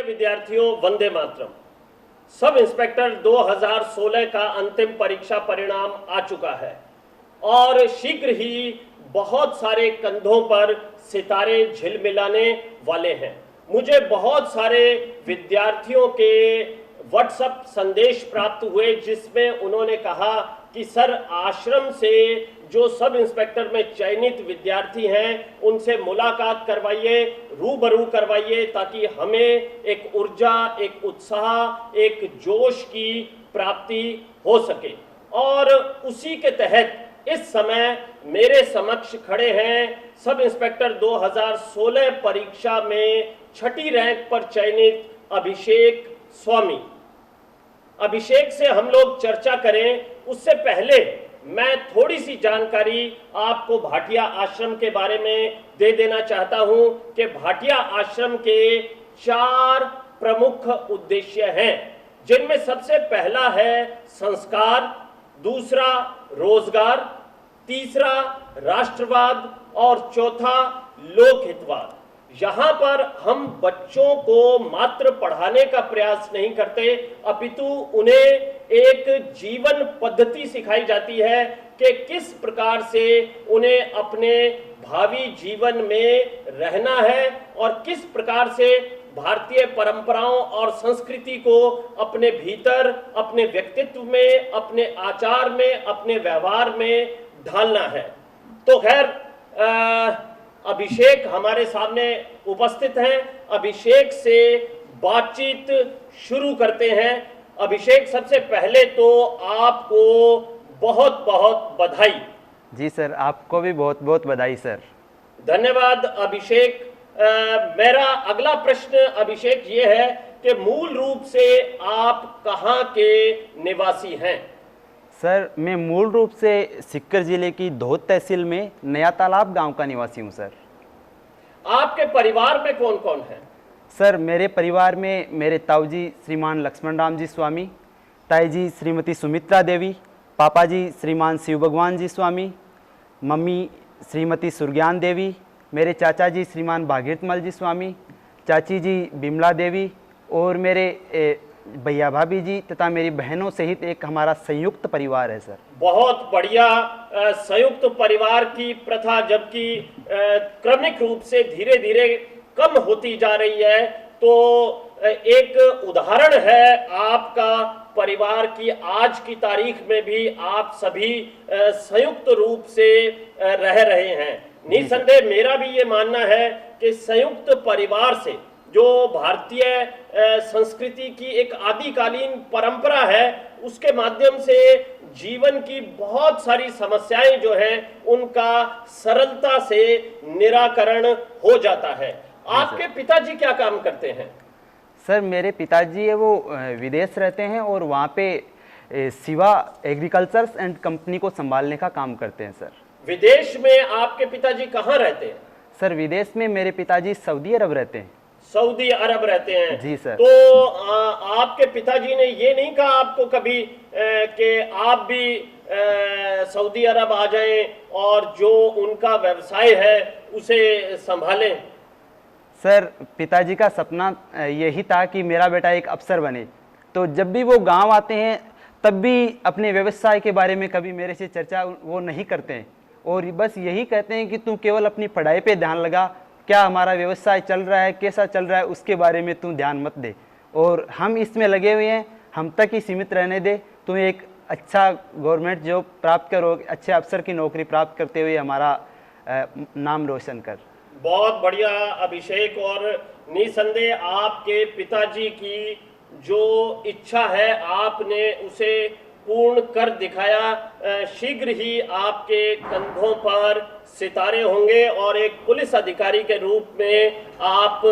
प्रिय विद्यार्थियों, Vande Mataram. Sub inspector 2016 का अंतिम परीक्षा परिणाम आ चुका है और शीघ्र ही बहुत सारे कंधों पर सितारे झिलमिलाने वाले हैं। मुझे बहुत सारे विद्यार्थियों के व्हाट्सएप संदेश प्राप्त हुए जिसमें उन्होंने कहा कि सर, आश्रम से जो सब इंस्पेक्टर में चयनित विद्यार्थी हैं उनसे मुलाकात करवाइए, रूबरू करवाइए, ताकि हमें एक ऊर्जा, एक उत्साह, एक जोश की प्राप्ति हो सके। और उसी के तहत इस समय मेरे समक्ष खड़े हैं सब इंस्पेक्टर 2016 परीक्षा में 6ठी रैंक पर चयनित अभिषेक स्वामी। अभिषेक से हम लोग चर्चा करें उससे पहले मैं थोड़ी सी जानकारी आपको भाटिया आश्रम के बारे में दे देना चाहता हूं कि भाटिया आश्रम के 4 प्रमुख उद्देश्य हैं, जिनमें सबसे पहला है संस्कार, दूसरा रोजगार, तीसरा राष्ट्रवाद और चौथा लोकहितवाद। यहाँ पर हम बच्चों को मात्र पढ़ाने का प्रयास नहीं करते, अपितु उन्हें एक जीवन पद्धति सिखाई जाती है कि किस प्रकार से उन्हें अपने भावी जीवन में रहना है और किस प्रकार से भारतीय परंपराओं और संस्कृति को अपने भीतर, अपने व्यक्तित्व में, अपने आचार में, अपने व्यवहार में ढालना है। तो खैर, अभिषेक हमारे सामने उपस्थित हैं। अभिषेक से बातचीत शुरू करते हैं। अभिषेक, सबसे पहले तो आपको बहुत बहुत बधाई। जी सर, आपको भी बहुत बहुत बधाई सर। धन्यवाद अभिषेक। मेरा अगला प्रश्न अभिषेक ये है कि मूल रूप से आप कहाँ के निवासी हैं? सर, मैं मूल रूप से सीकर जिले की धोद तहसील में नया तालाब गांव का निवासी हूं सर। आपके परिवार में कौन कौन है? सर, मेरे परिवार में मेरे ताऊजी श्रीमान लक्ष्मण राम जी स्वामी, ताई जी श्रीमती सुमित्रा देवी, पापा जी श्रीमान शिव भगवान जी स्वामी, मम्मी श्रीमती सुरज्ञान देवी, मेरे चाचा जी श्रीमान भागीरथमल जी स्वामी, चाची जी बिमला देवी और मेरे भैया भाभी जी तथा मेरी बहनों सहित एक हमारा संयुक्त परिवार है सर। बहुत बढ़िया। संयुक्त परिवार की प्रथा जबकि क्रमिक रूप से धीरे धीरे कम होती जा रही है, तो एक उदाहरण है आपका परिवार की। आज की तारीख में भी आप सभी संयुक्त रूप से रह रहे हैं। निसंदेह मेरा भी ये मानना है कि संयुक्त परिवार से जो भारतीय संस्कृति की एक आदिकालीन परंपरा है, उसके माध्यम से जीवन की बहुत सारी समस्याएं जो हैं उनका सरलता से निराकरण हो जाता है। आपके पिताजी क्या काम करते हैं? सर, मेरे पिताजी है वो विदेश रहते हैं और वहाँ पे शिवा एग्रीकल्चर्स एंड कंपनी को संभालने का काम करते हैं सर। विदेश में आपके पिताजी कहाँ रहते हैं? सर, विदेश में मेरे पिताजी सऊदी अरब रहते हैं। सऊदी अरब रहते हैं? जी सर। तो आपके पिताजी ने ये नहीं कहा आपको कभी कि आप भी सऊदी अरब आ जाएं और जो उनका व्यवसाय है उसे संभालें? सर, पिताजी का सपना यही था कि मेरा बेटा एक अफसर बने, तो जब भी वो गांव आते हैं तब भी अपने व्यवसाय के बारे में कभी मेरे से चर्चा वो नहीं करते हैं और बस यही कहते हैं कि तू केवल अपनी पढ़ाई पे ध्यान लगा, क्या हमारा व्यवसाय चल रहा है, कैसा चल रहा है, उसके बारे में तू ध्यान मत दे और हम इसमें लगे हुए हैं, हम तक ही सीमित रहने दे, तू एक अच्छा गवर्नमेंट जॉब प्राप्त करो, अच्छे अफसर की नौकरी प्राप्त करते हुए हमारा नाम रोशन कर। बहुत बढ़िया अभिषेक। और निसंदेह आपके पिताजी की जो इच्छा है आपने उसे पूर्ण कर दिखाया। शीघ्र ही आपके कंधों पर सितारे होंगे और एक पुलिस अधिकारी के रूप में आप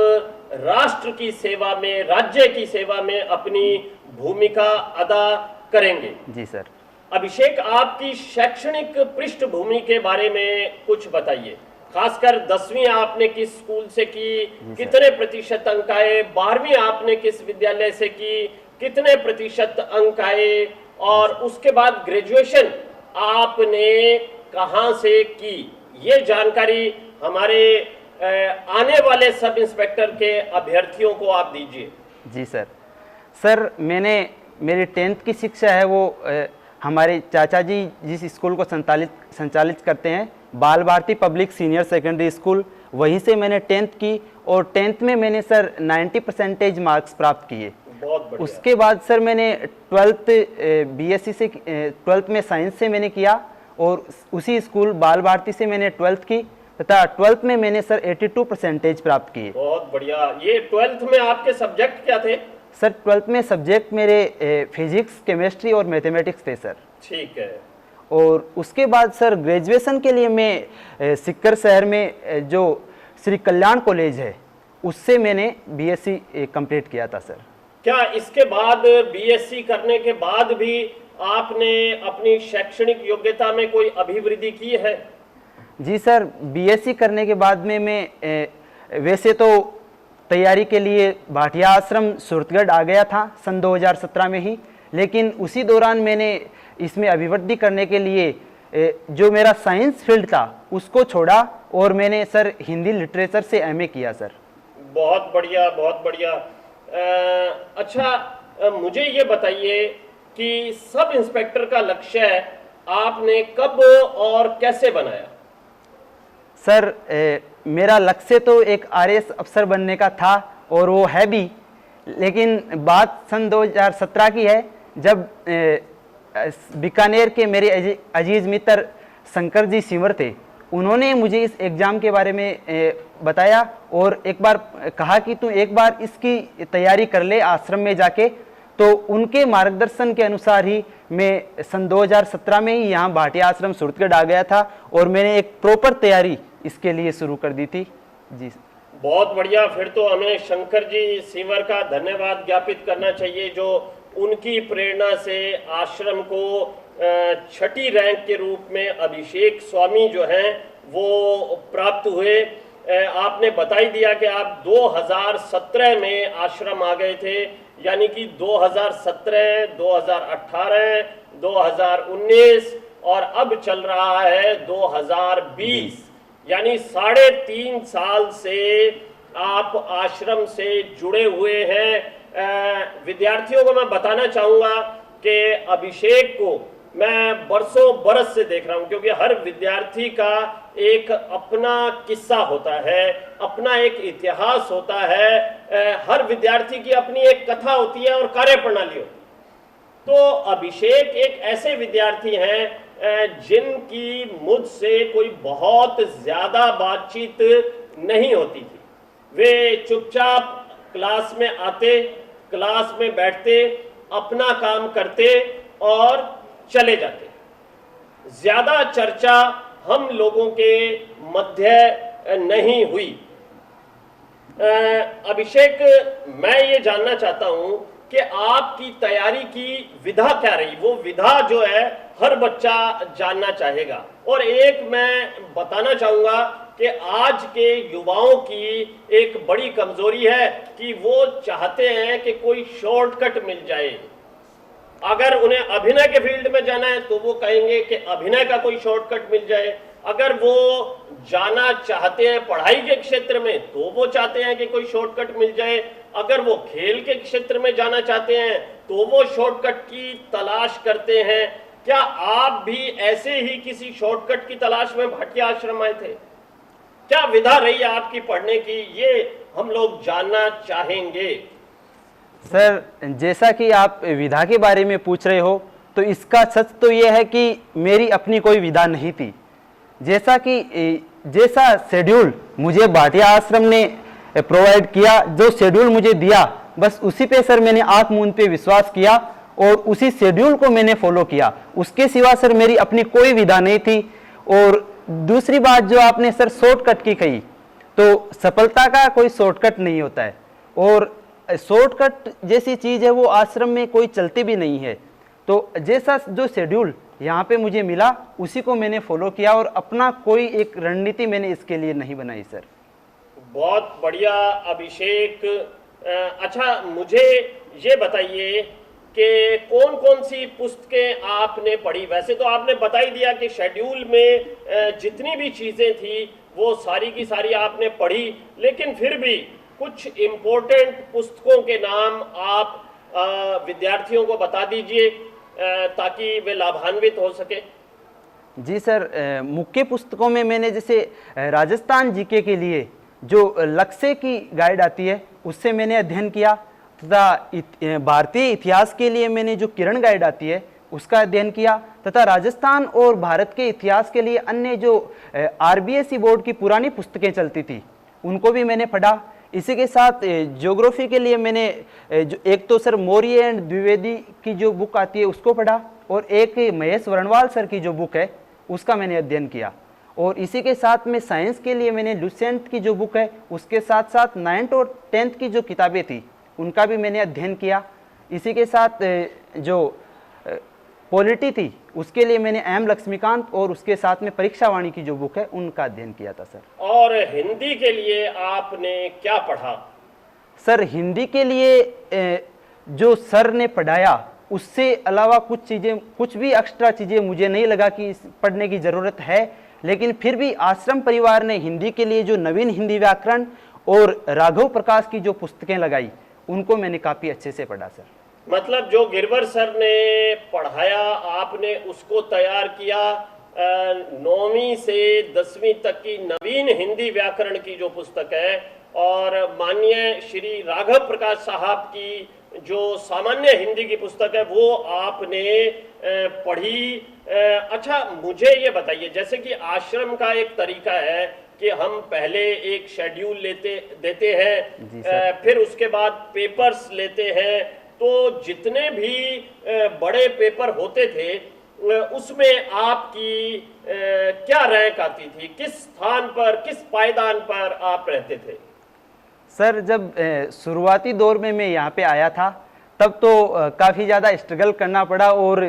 राष्ट्र की सेवा में, राज्य की सेवा में अपनी भूमिका अदा करेंगे। जी सर। अभिषेक, आपकी शैक्षणिक पृष्ठभूमि के बारे में कुछ बताइए। खासकर 10वीं आपने किस स्कूल से की, कितने प्रतिशत अंक आए? 12वीं आपने किस विद्यालय से की, कितने प्रतिशत अंक आए? और उसके बाद ग्रेजुएशन आपने कहां से की? ये जानकारी हमारे आने वाले सब इंस्पेक्टर के अभ्यर्थियों को आप दीजिए। जी सर। सर मैंने मेरी 10th की शिक्षा है वो हमारे चाचा जी जिस स्कूल को संचालित करते हैं, Bal Bharati public senior secondary school, वहीं से मैंने 10th की और 10th में मैंने सर 90% मार्क्स प्राप्त किए। बहुत बढ़िया। उसके बाद सर मैंने 12th बीएससी से 12th में साइंस से मैंने किया और उसी स्कूल बाल भारती से मैंने 12th की तथा 12th में मैंने सर 82% प्राप्त किए। बहुत बढ़िया। ये 12th में आपके सब्जेक्ट क्या थे? सर 12th में सब्जेक्ट मेरे फिजिक्स, केमिस्ट्री और मैथमेटिक्स थे सर। ठीक है। और उसके बाद सर ग्रेजुएशन के लिए मैं सिक्कर शहर में जो श्री कल्याण कॉलेज है उससे मैंने बीएससी कंप्लीट किया था सर। क्या इसके बाद बीएससी करने के बाद भी आपने अपनी शैक्षणिक योग्यता में कोई अभिवृद्धि की है? जी सर, बीएससी करने के बाद में मैं वैसे तो तैयारी के लिए भाटिया आश्रम सूरतगढ़ आ गया था सन 2017 में ही, लेकिन उसी दौरान मैंने इसमें अभिवृद्धि करने के लिए जो मेरा साइंस फील्ड था उसको छोड़ा और मैंने सर हिंदी लिटरेचर से एमए किया सर। बहुत बढ़िया, बहुत बढ़िया। अच्छा, मुझे ये बताइए कि सब इंस्पेक्टर का लक्ष्य आपने कब और कैसे बनाया? सर मेरा लक्ष्य तो एक आरएएस अफसर बनने का था और वो है भी, लेकिन बात सन 2017 की है जब बीकानेर के मेरे अजीज मित्र शंकर जी सिंवर थे, उन्होंने मुझे इस एग्ज़ाम के बारे में बताया और एक बार कहा कि तू एक बार इसकी तैयारी कर ले आश्रम में जाके। तो उनके मार्गदर्शन के अनुसार ही मैं सन 2017 में ही यहाँ भाटिया आश्रम सूरतगढ़ आ गया था और मैंने एक प्रॉपर तैयारी इसके लिए शुरू कर दी थी। जी बहुत बढ़िया। फिर तो हमें शंकर जी सिंवर का धन्यवाद ज्ञापित करना चाहिए जो उनकी प्रेरणा से आश्रम को छठी रैंक के रूप में अभिषेक स्वामी जो हैं वो प्राप्त हुए। आपने बता ही दिया कि आप 2017 में आश्रम आ गए थे, यानी कि 2017, 2018, 2019 और अब चल रहा है 2020, यानी 3.5 साल से आप आश्रम से जुड़े हुए हैं। विद्यार्थियों को मैं बताना चाहूँगा कि अभिषेक को मैं बरसों बरस से देख रहा हूँ, क्योंकि हर विद्यार्थी का एक अपना किस्सा होता है, अपना एक इतिहास होता है, हर विद्यार्थी की अपनी एक कथा होती है और कार्य प्रणाली होती है। तो अभिषेक एक ऐसे विद्यार्थी हैं जिनकी मुझसे कोई बहुत ज्यादा बातचीत नहीं होती थी। वे चुपचाप क्लास में आते, क्लास में बैठते, अपना काम करते और चले जाते। ज्यादा चर्चा हम लोगों के मध्य नहीं हुई। अभिषेक, मैं ये जानना चाहता हूं कि आपकी तैयारी की विधा क्या रही? वो विधा जो है हर बच्चा जानना चाहेगा। और एक मैं बताना चाहूंगा कि आज के युवाओं की एक बड़ी कमजोरी है कि वो चाहते हैं कि कोई शॉर्टकट मिल जाए। अगर उन्हें अभिनय के फील्ड में जाना है तो वो कहेंगे कि अभिनय का कोई शॉर्टकट मिल जाए। अगर वो जाना चाहते हैं पढ़ाई के क्षेत्र में तो वो चाहते हैं कि कोई शॉर्टकट मिल जाए। अगर वो खेल के क्षेत्र में जाना चाहते हैं तो वो शॉर्टकट की तलाश करते हैं। क्या आप भी ऐसे ही किसी शॉर्टकट की तलाश में भाटिया आश्रम आए थे? क्या विधा रही आपकी पढ़ने की, ये हम लोग जानना चाहेंगे। सर, जैसा कि आप विधा के बारे में पूछ रहे हो तो इसका सच तो यह है कि मेरी अपनी कोई विधा नहीं थी। जैसा शेड्यूल मुझे भाटिया आश्रम ने प्रोवाइड किया, जो शेड्यूल मुझे दिया, बस उसी पे सर मैंने आंख मूंद पे विश्वास किया और उसी शेड्यूल को मैंने फॉलो किया। उसके सिवा सर मेरी अपनी कोई विधा नहीं थी। और दूसरी बात जो आपने सर शॉर्टकट की कही, तो सफलता का कोई शॉर्टकट नहीं होता है और शॉर्टकट जैसी चीज़ है वो आश्रम में कोई चलती भी नहीं है। तो जैसा जो शेड्यूल यहाँ पे मुझे मिला उसी को मैंने फॉलो किया और अपना कोई एक रणनीति मैंने इसके लिए नहीं बनाई सर। बहुत बढ़िया अभिषेक। अच्छा, मुझे ये बताइए कि कौन कौन सी पुस्तकें आपने पढ़ी? वैसे तो आपने बता ही दिया कि शेड्यूल में जितनी भी चीज़ें थी वो सारी की सारी आपने पढ़ी, लेकिन फिर भी कुछ इम्पोर्टेंट पुस्तकों के नाम आप विद्यार्थियों को बता दीजिए ताकि वे लाभान्वित हो सके। जी सर, मुख्य पुस्तकों में मैंने जैसे राजस्थान जीके के लिए जो लक्ष्य की गाइड आती है उससे मैंने अध्ययन किया, तथा भारतीय इतिहास के लिए मैंने जो किरण गाइड आती है उसका अध्ययन किया, तथा राजस्थान और भारत के इतिहास के लिए अन्य जो आरबीएसई बोर्ड की पुरानी पुस्तकें चलती थी उनको भी मैंने पढ़ा। इसी के साथ ज्योग्राफी के लिए मैंने जो एक तो सर मौर्य एंड द्विवेदी की जो बुक आती है उसको पढ़ा, और एक महेश वर्णवाल सर की जो बुक है उसका मैंने अध्ययन किया। और इसी के साथ में साइंस के लिए मैंने लुसेंट की जो बुक है उसके साथ साथ 9th और 10th की जो किताबें थी उनका भी मैंने अध्ययन किया। इसी के साथ जो पॉलिटी थी उसके लिए मैंने एम लक्ष्मीकांत और उसके साथ में परीक्षा वाणी की जो बुक है उनका अध्ययन किया था सर। और हिंदी के लिए आपने क्या पढ़ा? सर हिंदी के लिए जो सर ने पढ़ाया उससे अलावा कुछ चीज़ें, कुछ भी एक्स्ट्रा चीज़ें मुझे नहीं लगा कि पढ़ने की ज़रूरत है, लेकिन फिर भी आश्रम परिवार ने हिंदी के लिए जो नवीन हिंदी व्याकरण और राघव प्रकाश की जो पुस्तकें लगाई उनको मैंने काफ़ी अच्छे से पढ़ा सर। मतलब जो गिरवर सर ने पढ़ाया आपने उसको तैयार किया। 9वीं से 10वीं तक की नवीन हिंदी व्याकरण की जो पुस्तक है, और माननीय श्री राघव प्रकाश साहब की जो सामान्य हिंदी की पुस्तक है वो आपने पढ़ी। अच्छा, मुझे ये बताइए, जैसे कि आश्रम का एक तरीका है कि हम पहले एक शेड्यूल देते हैं, फिर उसके बाद पेपर्स लेते हैं, तो जितने भी बड़े पेपर होते थे उसमें आपकी क्या रैंक आती थी? किस स्थान पर, किस पायदान पर आप रहते थे? सर जब शुरुआती दौर में मैं यहाँ पे आया था तब तो काफ़ी ज़्यादा स्ट्रगल करना पड़ा, और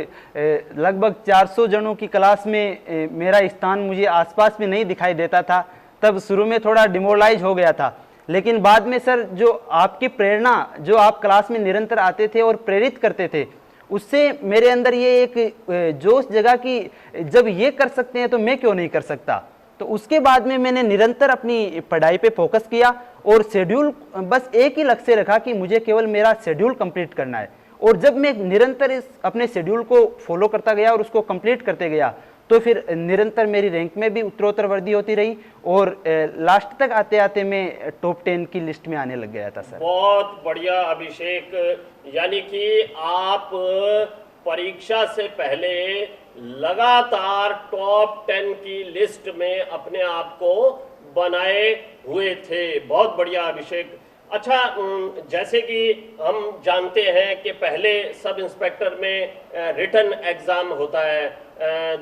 लगभग 400 जनों की क्लास में मेरा स्थान मुझे आसपास में नहीं दिखाई देता था। तब शुरू में थोड़ा डिमोरलाइज हो गया था, लेकिन बाद में सर जो आपकी प्रेरणा, जो आप क्लास में निरंतर आते थे और प्रेरित करते थे, उससे मेरे अंदर ये एक जोश जगा कि जब ये कर सकते हैं तो मैं क्यों नहीं कर सकता। तो उसके बाद में मैंने निरंतर अपनी पढ़ाई पे फोकस किया और शेड्यूल, बस एक ही लक्ष्य रखा कि मुझे केवल मेरा शेड्यूल कंप्लीट करना है। और जब मैं निरंतर इस अपने शेड्यूल को फॉलो करता गया और उसको कंप्लीट करते गया तो फिर निरंतर मेरी रैंक में भी उत्तरोत्तर वृद्धि होती रही, और लास्ट तक आते आते मैं टॉप 10 की लिस्ट में आने लग गया था सर। बहुत बढ़िया अभिषेक, यानी कि आप परीक्षा से पहले लगातार टॉप 10 की लिस्ट में अपने आप को बनाए हुए थे। बहुत बढ़िया अभिषेक। अच्छा, जैसे कि हम जानते हैं कि पहले सब इंस्पेक्टर में रिटन एग्जाम होता है,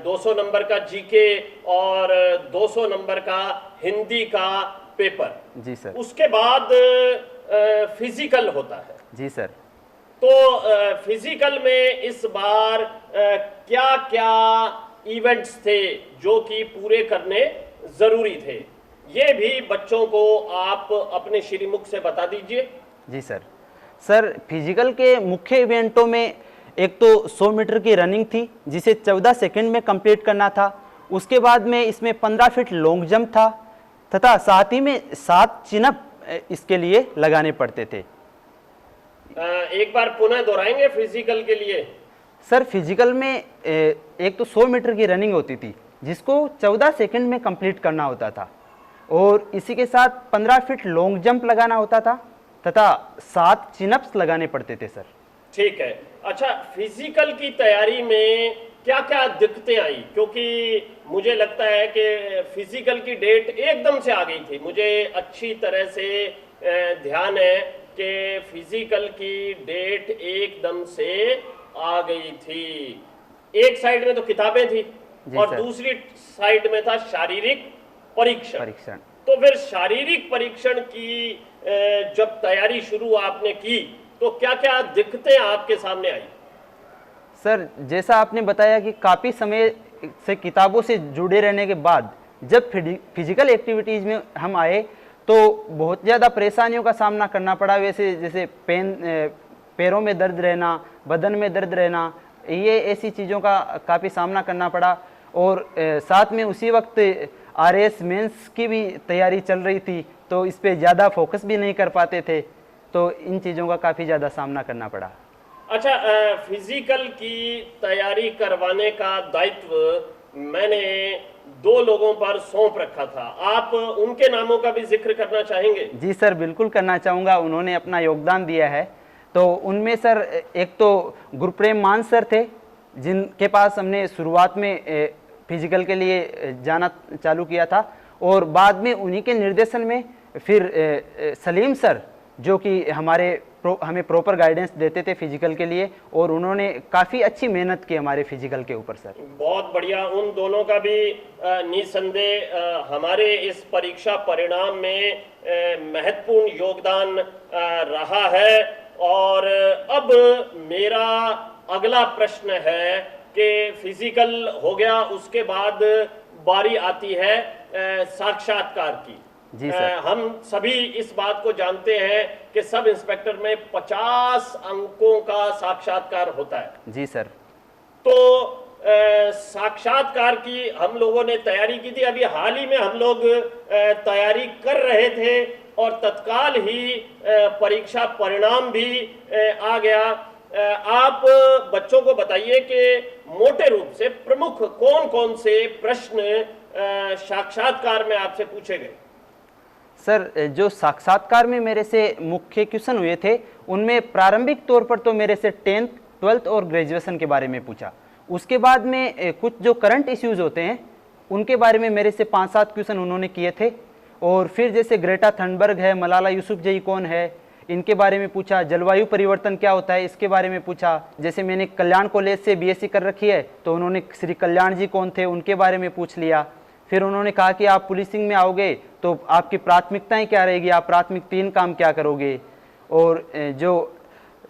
200 नंबर का जीके और 200 नंबर का हिंदी का पेपर। जी सर। उसके बाद फिजिकल होता है। जी सर। तो फिजिकल में इस बार क्या क्या इवेंट्स थे जो कि पूरे करने जरूरी थे, ये भी बच्चों को आप अपने श्रीमुख से बता दीजिए। जी सर। सर फिजिकल के मुख्य इवेंटों में एक तो 100 मीटर की रनिंग थी जिसे 14 सेकंड में कंप्लीट करना था। उसके बाद में इसमें 15 फीट लॉन्ग जंप था, तथा साथ ही में 7 चिनअप इसके लिए लगाने पड़ते थे। एक बार पुनः दोहराएंगे फिजिकल के लिए? सर फिजिकल में एक तो 100 मीटर की रनिंग होती थी जिसको 14 सेकंड में कंप्लीट करना होता था, और इसी के साथ 15 फीट लॉन्ग जंप लगाना होता था, तथा 7 चिनअप्स लगाने पड़ते थे सर। ठीक है। अच्छा, फिजिकल की तैयारी में क्या क्या दिक्कतें आई? क्योंकि मुझे लगता है कि फिजिकल की डेट एकदम से आ गई थी। मुझे अच्छी तरह से ध्यान है कि फिजिकल की डेट एकदम से आ गई थी। एक साइड में तो किताबें थी और दूसरी साइड में था शारीरिक परीक्षण। तो फिर शारीरिक परीक्षण की जब तैयारी शुरू आपने की तो क्या क्या दिक्कतें आपके सामने आई? सर जैसा आपने बताया कि काफ़ी समय से किताबों से जुड़े रहने के बाद जब फिजिकल एक्टिविटीज़ में हम आए तो बहुत ज़्यादा परेशानियों का सामना करना पड़ा। वैसे जैसे पैरों में दर्द रहना, बदन में दर्द रहना, ये ऐसी चीज़ों का काफ़ी सामना करना पड़ा। और साथ में उसी वक्त RAS मेंस की भी तैयारी चल रही थी, तो इस पे ज़्यादा फोकस भी नहीं कर पाते थे, तो इन चीज़ों का काफ़ी ज़्यादा सामना करना पड़ा। अच्छा, फिजिकल की तैयारी करवाने का दायित्व मैंने 2 लोगों पर सौंप रखा था, आप उनके नामों का भी जिक्र करना चाहेंगे? जी सर, बिल्कुल करना चाहूँगा, उन्होंने अपना योगदान दिया है। तो उनमें सर एक तो गुरप्रेम मान सर थे, जिनके पास हमने शुरुआत में फिजिकल के लिए जाना चालू किया था, और बाद में उन्हीं के निर्देशन में फिर सलीम सर, जो कि हमें प्रॉपर गाइडेंस देते थे फिजिकल के लिए, और उन्होंने काफ़ी अच्छी मेहनत की हमारे फिजिकल के ऊपर सर। बहुत बढ़िया, उन दोनों का भी निसंदेह हमारे इस परीक्षा परिणाम में महत्वपूर्ण योगदान रहा है। और अब मेरा अगला प्रश्न है कि फिजिकल हो गया, उसके बाद बारी आती है साक्षात्कार की। जी सर। हम सभी इस बात को जानते हैं कि सब इंस्पेक्टर में 50 अंकों का साक्षात्कार होता है। जी सर। तो साक्षात्कार की हम लोगों ने तैयारी की थी, अभी हाल ही में हम लोग तैयारी कर रहे थे, और तत्काल ही परीक्षा परिणाम भी आ गया। आप बच्चों को बताइए कि मोटे रूप से प्रमुख कौन कौन से प्रश्न साक्षात्कार में आपसे पूछे गए? सर, जो साक्षात्कार में मेरे से मुख्य क्वेश्चन हुए थे, उनमें प्रारंभिक तौर पर तो मेरे से 10th, 12th और ग्रेजुएशन के बारे में पूछा। उसके बाद में कुछ जो करंट इश्यूज होते हैं उनके बारे में मेरे से 5-7 क्वेश्चन उन्होंने किए थे, और फिर जैसे ग्रेटा थनबर्ग है, मलाला यूसुफजई कौन है, इनके बारे में पूछा। जलवायु परिवर्तन क्या होता है, इसके बारे में पूछा। जैसे मैंने कल्याण कॉलेज से BSc कर रखी है, तो उन्होंने श्री कल्याण जी कौन थे, उनके बारे में पूछ लिया। फिर उन्होंने कहा कि आप पुलिसिंग में आओगे तो आपकी प्राथमिकताएं क्या रहेगी, आप प्राथमिक 3 काम क्या करोगे। और जो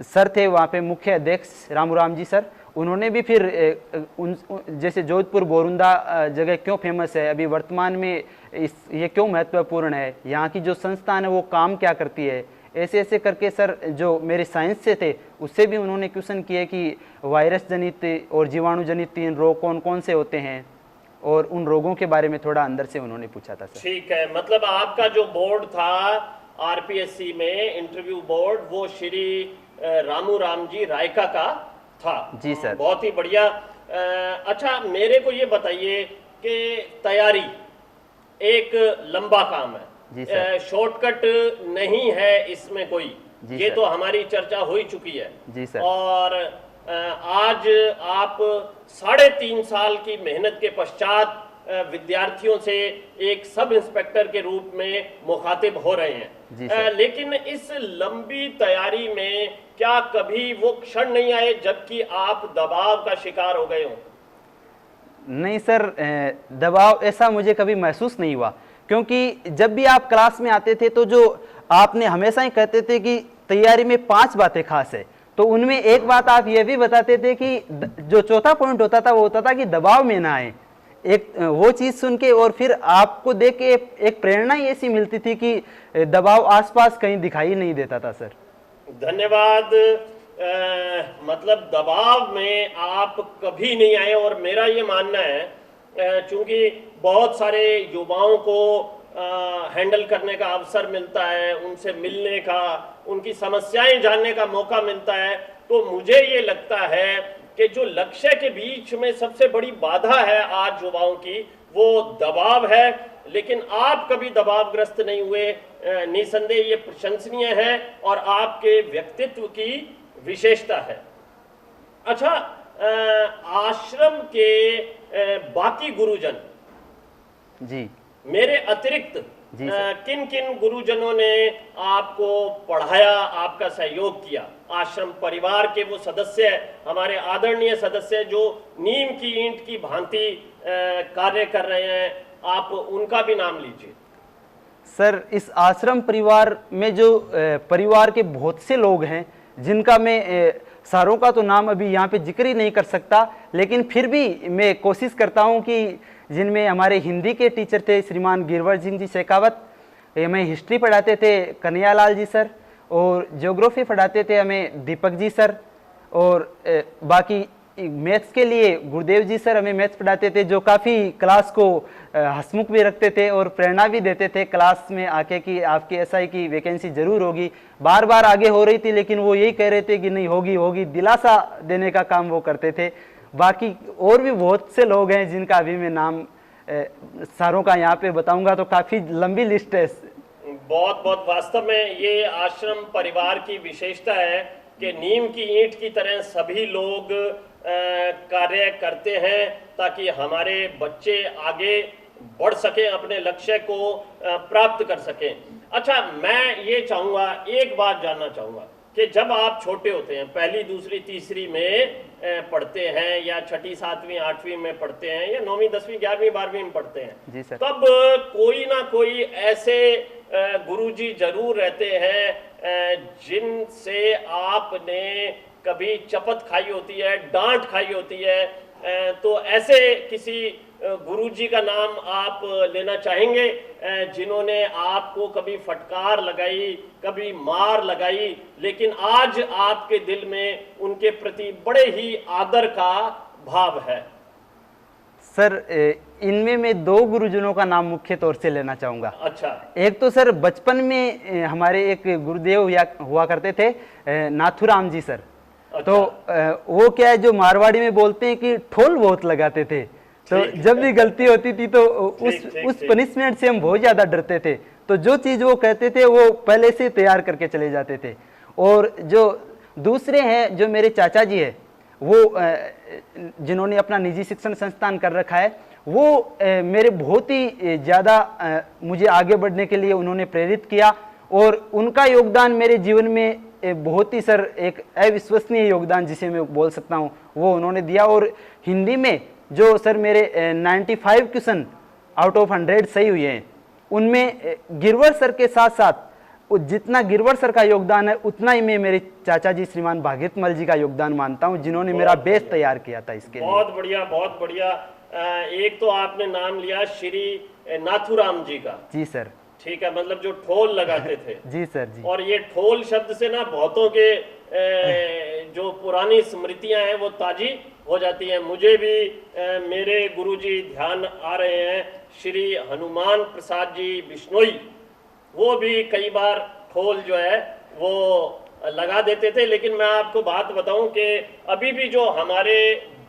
सर थे वहाँ पे मुख्य अध्यक्ष रामू जी सर, उन्होंने भी फिर जैसे जोधपुर बोरुंदा जगह क्यों फेमस है, अभी वर्तमान में ये क्यों महत्वपूर्ण है, यहाँ की जो संस्थान है वो काम क्या करती है, ऐसे ऐसे करके सर जो मेरे साइंस से थे उससे भी उन्होंने क्वेश्चन किए कि वायरस जनित और जीवाणु जनित 3 रोग कौन कौन से होते हैं, और उन रोगों के बारे में थोड़ा अंदर से उन्होंने पूछा था सर। ठीक है, मतलब आपका जो बोर्ड था RPSC में इंटरव्यू बोर्ड, वो श्री रामू जी रायका का था। जी सर। बहुत ही बढ़िया। अच्छा, मेरे को ये बताइए कि तैयारी एक लंबा काम है, जी सर। शॉर्टकट नहीं है इसमें कोई, ये सर। तो हमारी चर्चा हो ही चुकी है। जी सर। और आज आप 3.5 साल की मेहनत के पश्चात विद्यार्थियों से एक सब इंस्पेक्टर के रूप में मुखातिब हो रहे हैं। लेकिन इस लंबी तैयारी में क्या कभी वो क्षण नहीं आए जबकि आप दबाव का शिकार हो गए हो? नहीं सर, दबाव ऐसा मुझे कभी महसूस नहीं हुआ, क्योंकि जब भी आप क्लास में आते थे तो जो आपने हमेशा ही कहते थे कि तैयारी में 5 बातें खास है, तो उनमें एक बात आप ये भी बताते थे कि जो चौथा पॉइंट होता था वो होता था कि दबाव में ना आए। एक वो चीज़ सुन के और फिर आपको देख के एक प्रेरणा ही ऐसी मिलती थी कि दबाव आसपास कहीं दिखाई नहीं देता था सर। धन्यवाद। मतलब दबाव में आप कभी नहीं आए, और मेरा ये मानना है चूंकि बहुत सारे युवाओं को हैंडल करने का अवसर मिलता है, उनसे मिलने का, उनकी समस्याएं जानने का मौका मिलता है, तो मुझे ये लगता है कि जो लक्ष्य के बीच में सबसे बड़ी बाधा है आज युवाओं की, वो दबाव है। लेकिन आप कभी दबावग्रस्त नहीं हुए, निसंदेह ये प्रशंसनीय है और आपके व्यक्तित्व की विशेषता है। अच्छा, आश्रम के बाकी गुरुजन जी मेरे अतिरिक्त किन किन गुरुजनों ने आपको पढ़ाया, आपका सहयोग किया? आश्रम परिवार के वो सदस्य, हमारे आदरणीय सदस्य जो नीम की ईंट की भांति कार्य कर रहे हैं, आप उनका भी नाम लीजिए। सर, इस आश्रम परिवार में जो परिवार के बहुत से लोग हैं, जिनका मैं सारों का तो नाम अभी यहाँ पे जिक्र ही नहीं कर सकता, लेकिन फिर भी मैं कोशिश करता हूँ कि जिनमें हमारे हिंदी के टीचर थे श्रीमान गिरवर सिंह जी शेखावत, हमें हिस्ट्री पढ़ाते थे कन्हैयालाल जी सर, और ज्योग्राफी पढ़ाते थे हमें दीपक जी सर, और बाकी मैथ्स के लिए गुरुदेव जी सर हमें मैथ्स पढ़ाते थे, जो काफ़ी क्लास को हंसमुख भी रखते थे और प्रेरणा भी देते थे क्लास में आके कि आपकी एसआई की वैकेंसी जरूर होगी। बार बार आगे हो रही थी लेकिन वो यही कह रहे थे कि नहीं होगी होगी, दिलासा देने का काम वो करते थे। बाकी और भी बहुत से लोग हैं जिनका अभी मैं नाम सारों का यहाँ पे बताऊंगा तो काफ़ी लंबी लिस्ट है। बहुत बहुत वास्तव में ये आश्रम परिवार की विशेषता है कि नीम की ईंट की तरह सभी लोग कार्य करते हैं ताकि हमारे बच्चे आगे बढ़ सकें, अपने लक्ष्य को प्राप्त कर सकें। अच्छा, मैं ये चाहूँगा, एक बात जानना चाहूँगा कि जब आप छोटे होते हैं, पहली दूसरी तीसरी में पढ़ते हैं या छठी सातवीं आठवीं में पढ़ते हैं या 9वीं 10वीं 11वीं 12वीं में पढ़ते हैं, जी सर, तब कोई ना कोई ऐसे गुरुजी जरूर रहते हैं जिनसे आपने कभी चपत खाई होती है, डांट खाई होती है। तो ऐसे किसी गुरुजी का नाम आप लेना चाहेंगे जिन्होंने आपको कभी फटकार लगाई, कभी मार लगाई, लेकिन आज आपके दिल में उनके प्रति बड़े ही आदर का भाव है? सर इनमें मैं 2 गुरुजनों का नाम मुख्य तौर से लेना चाहूँगा। अच्छा। एक तो सर बचपन में हमारे एक गुरुदेव हुआ करते थे, नाथुराम जी सर। अच्छा। तो वो क्या है, जो मारवाड़ी में बोलते हैं कि ठोल बहुत लगाते थे, तो जब भी गलती होती थी तो उस पनिशमेंट से हम बहुत ज़्यादा डरते थे। तो जो चीज़ वो कहते थे वो पहले से तैयार करके चले जाते थे। और जो दूसरे हैं, जो मेरे चाचा जी है, वो जिन्होंने अपना निजी शिक्षण संस्थान कर रखा है, वो मेरे बहुत ही ज़्यादा मुझे आगे बढ़ने के लिए उन्होंने प्रेरित किया। और उनका योगदान मेरे जीवन में बहुत ही सर एक अविश्वसनीय योगदान जिसे मैं बोल सकता हूँ वो उन्होंने दिया। और हिंदी में जो सर मेरे 95 क्वेश्चन आउट ऑफ 100 सही हुए हैं, उनमें गिरवर सर के साथ साथ जितना गिरवर सर का योगदान है उतना ही मैं मेरे चाचा जी श्रीमान भागीरथ मल जी का योगदान मानता हूं, जिन्होंने मेरा बेस तैयार किया था इसके लिए। बहुत बढ़िया, बहुत बढ़िया। एक तो आपने नाम लिया श्री नाथुराम जी का। जी सर। ठीक है, मतलब जो ठोल लगाते थे। जी सर जी। और ये ठोल शब्द से ना बहुतों के जो पुरानी स्मृतियां हैं वो ताजी हो जाती हैं। मुझे भी मेरे गुरुजी ध्यान आ रहे हैं, श्री हनुमान प्रसाद जी बिश्नोई। वो भी कई बार ठोल जो है वो लगा देते थे। लेकिन मैं आपको बात बताऊं कि अभी भी जो हमारे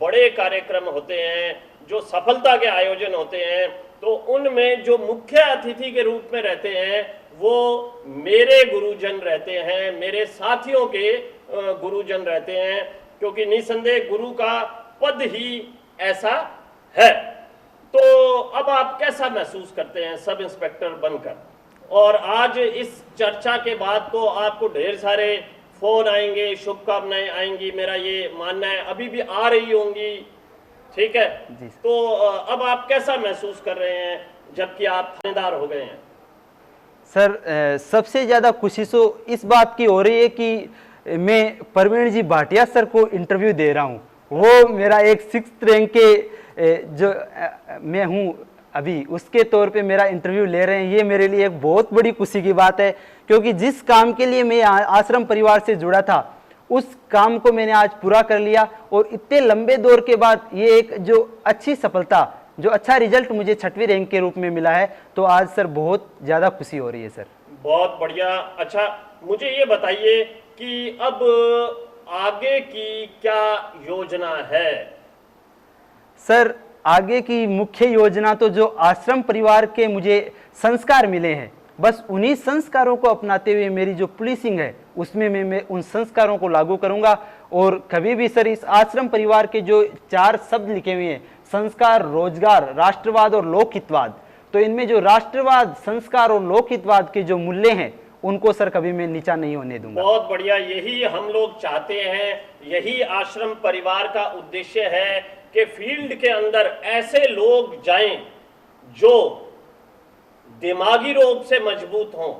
बड़े कार्यक्रम होते हैं, जो सफलता के आयोजन होते हैं, तो उनमें जो मुख्य अतिथि के रूप में रहते हैं वो मेरे गुरुजन रहते हैं, मेरे साथियों के गुरुजन रहते हैं, क्योंकि निसंदेह गुरु का पद ही ऐसा है। तो अब आप कैसा महसूस करते हैं सब इंस्पेक्टर बनकर? और आज इस चर्चा के बाद तो आपको ढेर सारे फोन आएंगे, शुभकामनाएं आएंगी, मेरा ये मानना है, अभी भी आ रही होंगी, ठीक है? तो अब आप कैसा महसूस कर रहे हैं जबकि आप थानेदार हो गए हैं? सर सबसे ज़्यादा खुशी तो इस बात की हो रही है कि मैं प्रवीण जी भाटिया सर को इंटरव्यू दे रहा हूँ। वो मेरा एक 6th रैंक के जो मैं हूँ अभी, उसके तौर पे मेरा इंटरव्यू ले रहे हैं। ये मेरे लिए एक बहुत बड़ी खुशी की बात है, क्योंकि जिस काम के लिए मैं आश्रम परिवार से जुड़ा था उस काम को मैंने आज पूरा कर लिया। और इतने लंबे दौर के बाद ये एक जो अच्छी सफलता, जो अच्छा रिजल्ट मुझे 6वीं रैंक के रूप में मिला है, तो आज सर बहुत ज़्यादा खुशी हो रही है सर। बहुत बढ़िया। अच्छा, मुझे ये बताइए कि अब आगे की क्या योजना है? सर आगे की मुख्य योजना तो जो आश्रम परिवार के मुझे संस्कार मिले हैं, बस उन्हीं संस्कारों को अपनाते हुए मेरी जो पुलिसिंग है उसमें मैं उन संस्कारों को लागू करूंगा। और कभी भी सर इस आश्रम परिवार के जो 4 शब्द लिखे हुए हैं, संस्कार, रोजगार, राष्ट्रवाद और लोकहितवाद, तो इनमें जो राष्ट्रवाद, संस्कार और लोकहितवाद के जो मूल्य हैं उनको सर कभी मैं नीचा नहीं होने दूंगा। बहुत बढ़िया, यही हम लोग चाहते हैं, यही आश्रम परिवार का उद्देश्य है कि फील्ड के अंदर ऐसे लोग जाएं जो दिमागी रूप से मजबूत हों,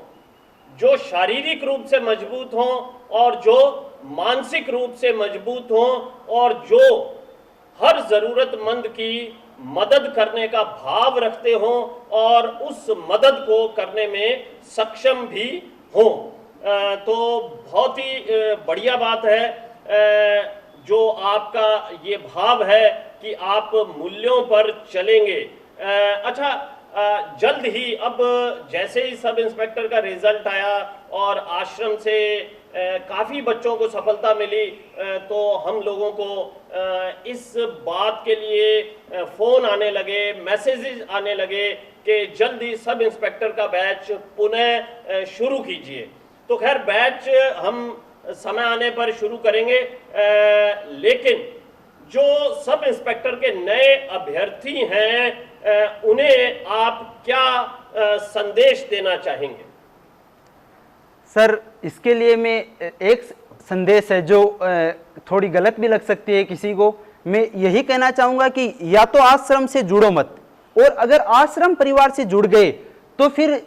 जो शारीरिक रूप से मजबूत हों और जो मानसिक रूप से मजबूत हों और जो हर जरूरतमंद की मदद करने का भाव रखते हों और उस मदद को करने में सक्षम भी हों। तो बहुत ही बढ़िया बात है। जो आपका ये भाव है कि आप मूल्यों पर चलेंगे। अच्छा, जल्द ही अब जैसे ही सब इंस्पेक्टर का रिजल्ट आया और आश्रम से काफ़ी बच्चों को सफलता मिली, तो हम लोगों को इस बात के लिए फ़ोन आने लगे, मैसेजेस आने लगे कि जल्दी सब इंस्पेक्टर का बैच पुनः शुरू कीजिए। तो खैर बैच हम समय आने पर शुरू करेंगे, लेकिन जो सब इंस्पेक्टर के नए अभ्यर्थी हैं उन्हें आप क्या संदेश देना चाहेंगे? सर, इसके लिए मैं एक संदेश है जो थोड़ी गलत भी लग सकती है किसी को। मैं यही कहना चाहूँगा कि या तो आश्रम से जुड़ो मत, और अगर आश्रम परिवार से जुड़ गए तो फिर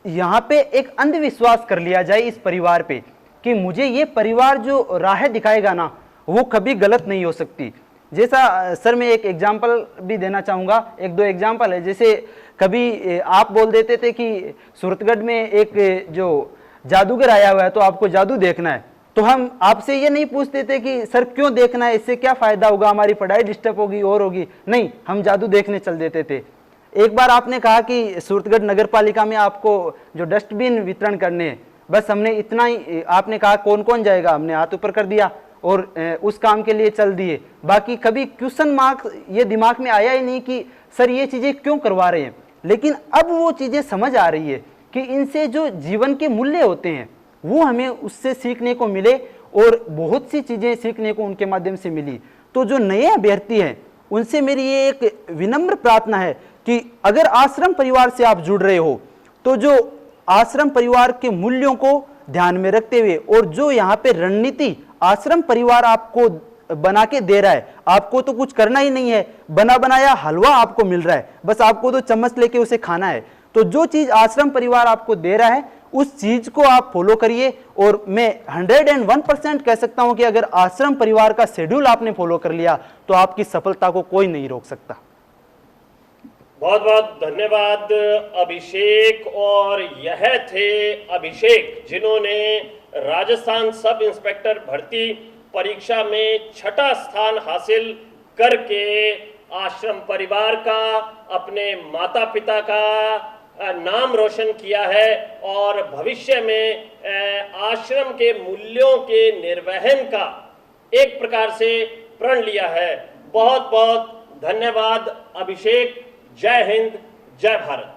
यहाँ पे एक अंधविश्वास कर लिया जाए इस परिवार पे कि मुझे ये परिवार जो राह दिखाएगा ना वो कभी गलत नहीं हो सकती। जैसा सर मैं एक एग्जाम्पल भी देना चाहूँगा, एक दो एग्जाम्पल है। जैसे कभी आप बोल देते थे कि सूरतगढ़ में एक जो जादूगर आया हुआ है तो आपको जादू देखना है, तो हम आपसे ये नहीं पूछते थे कि सर क्यों देखना है, इससे क्या फ़ायदा होगा, हमारी पढ़ाई डिस्टर्ब होगी और होगी। नहीं, हम जादू देखने चल देते थे। एक बार आपने कहा कि सूरतगढ़ नगर पालिका में आपको जो डस्टबिन वितरण करने हैं, बस हमने इतना ही, आपने कहा कौन कौन जाएगा, हमने हाथ ऊपर कर दिया और उस काम के लिए चल दिए। बाकी कभी क्वेश्चन मार्क ये दिमाग में आया ही नहीं कि सर ये चीज़ें क्यों करवा रहे हैं। लेकिन अब वो चीज़ें समझ आ रही है कि इनसे जो जीवन के मूल्य होते हैं वो हमें उससे सीखने को मिले, और बहुत सी चीज़ें सीखने को उनके माध्यम से मिली। तो जो नए अभ्यर्थी हैं उनसे मेरी ये एक विनम्र प्रार्थना है कि अगर आश्रम परिवार से आप जुड़ रहे हो तो जो आश्रम परिवार के मूल्यों को ध्यान में रखते हुए, और जो यहाँ पे रणनीति आश्रम परिवार आपको बना के दे रहा है, आपको तो कुछ करना ही नहीं है, बना बनाया हलवा आपको मिल रहा है, बस आपको तो चम्मच लेके उसे खाना है। तो जो चीज़ आश्रम परिवार आपको दे रहा है उस चीज़ को आप फॉलो करिए, और मैं 101% कह सकता हूं कि अगर आश्रम परिवार का शेड्यूल आपने फॉलो कर लिया तो आपकी सफलता को कोई नहीं रोक सकता। बहुत बहुत धन्यवाद अभिषेक। और यह थे अभिषेक जिन्होंने राजस्थान सब इंस्पेक्टर भर्ती परीक्षा में 6ठा स्थान हासिल करके आश्रम परिवार का, अपने माता पिता का नाम रोशन किया है, और भविष्य में आश्रम के मूल्यों के निर्वहन का एक प्रकार से प्रण लिया है। बहुत बहुत धन्यवाद अभिषेक। जय हिंद, जय भारत।